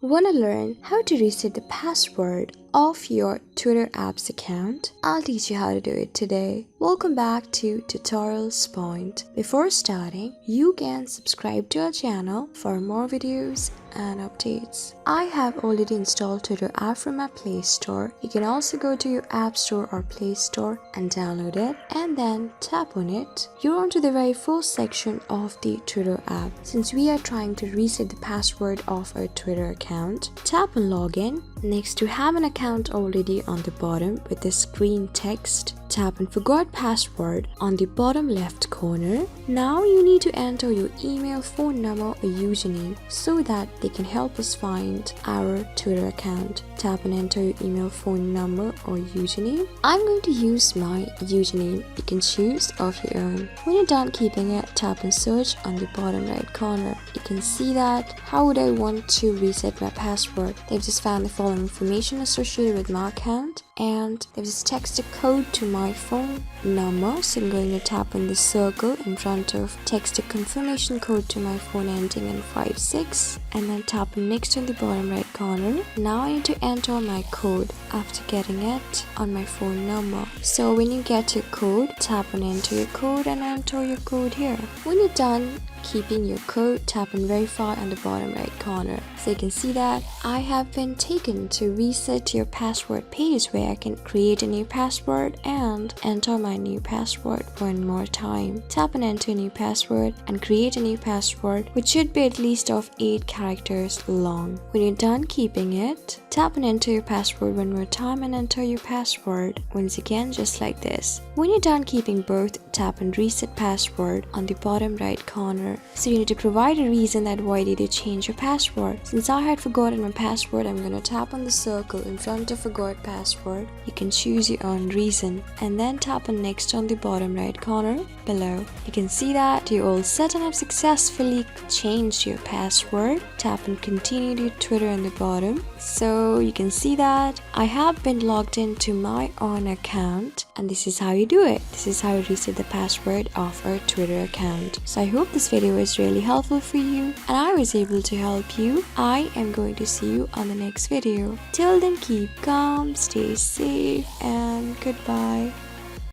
Wanna learn how to reset the password of your Twitter app's account? I'll teach you how to do it today. Welcome back to Tutorials Point. Before starting, you can subscribe to our channel for more videos and updates. I have already installed Twitter app from my Play Store. You can also go to your App Store or Play Store and download it and then tap on it. You're onto the very first section of the Twitter app. Since we are trying to reset the password of our Twitter account, tap on Login. Next, to have an account already on the bottom with this green text, tap on Forgot Password on the bottom left corner. Now you need to enter your email, phone number or username so that they can help us find our Twitter account. Tap on Enter your email, phone number or username. I'm going to use my username. You can choose of your own. When you're done keeping it, tap on Search on the bottom right corner. You can see that how would I want to reset my password. They've just found the following information associated with my account and they've just texted a code to my phone number. So I'm going to tap on the circle in front of text a confirmation code to my phone ending in 56 and then tap on Next on the bottom right corner. Now I need to enter my code after getting it on my phone number. So when you get your code, tap on Enter your code and enter your code here. When you're done keeping your code, tap on Verify on the bottom right corner. So you can see that I have been taken to Reset Your Password page where I can create a new password and enter my new password one more time. Tap on Enter a new password and create a new password which should be at least of 8 characters long. When you're done keeping it, tap on Enter your password one more time and enter your password once again just like this. When you're done keeping both, tap on Reset Password on the bottom right corner. So you need to provide a reason that why did you change your password. Since I had forgotten my password, I'm going to tap on the circle in front of Forgot Password. You can choose your own reason and then tap on Next on the bottom right corner below. You can see that you're all set and have successfully changed your password. Tap on Continue to Twitter on the bottom. So you can see that I have been logged into my own account and this is how you do it. This is how you reset the password of our Twitter account. So I hope this video was really helpful for you and I was able to help you. I am going to see you on the next video. Till then, keep calm, stay safe and goodbye.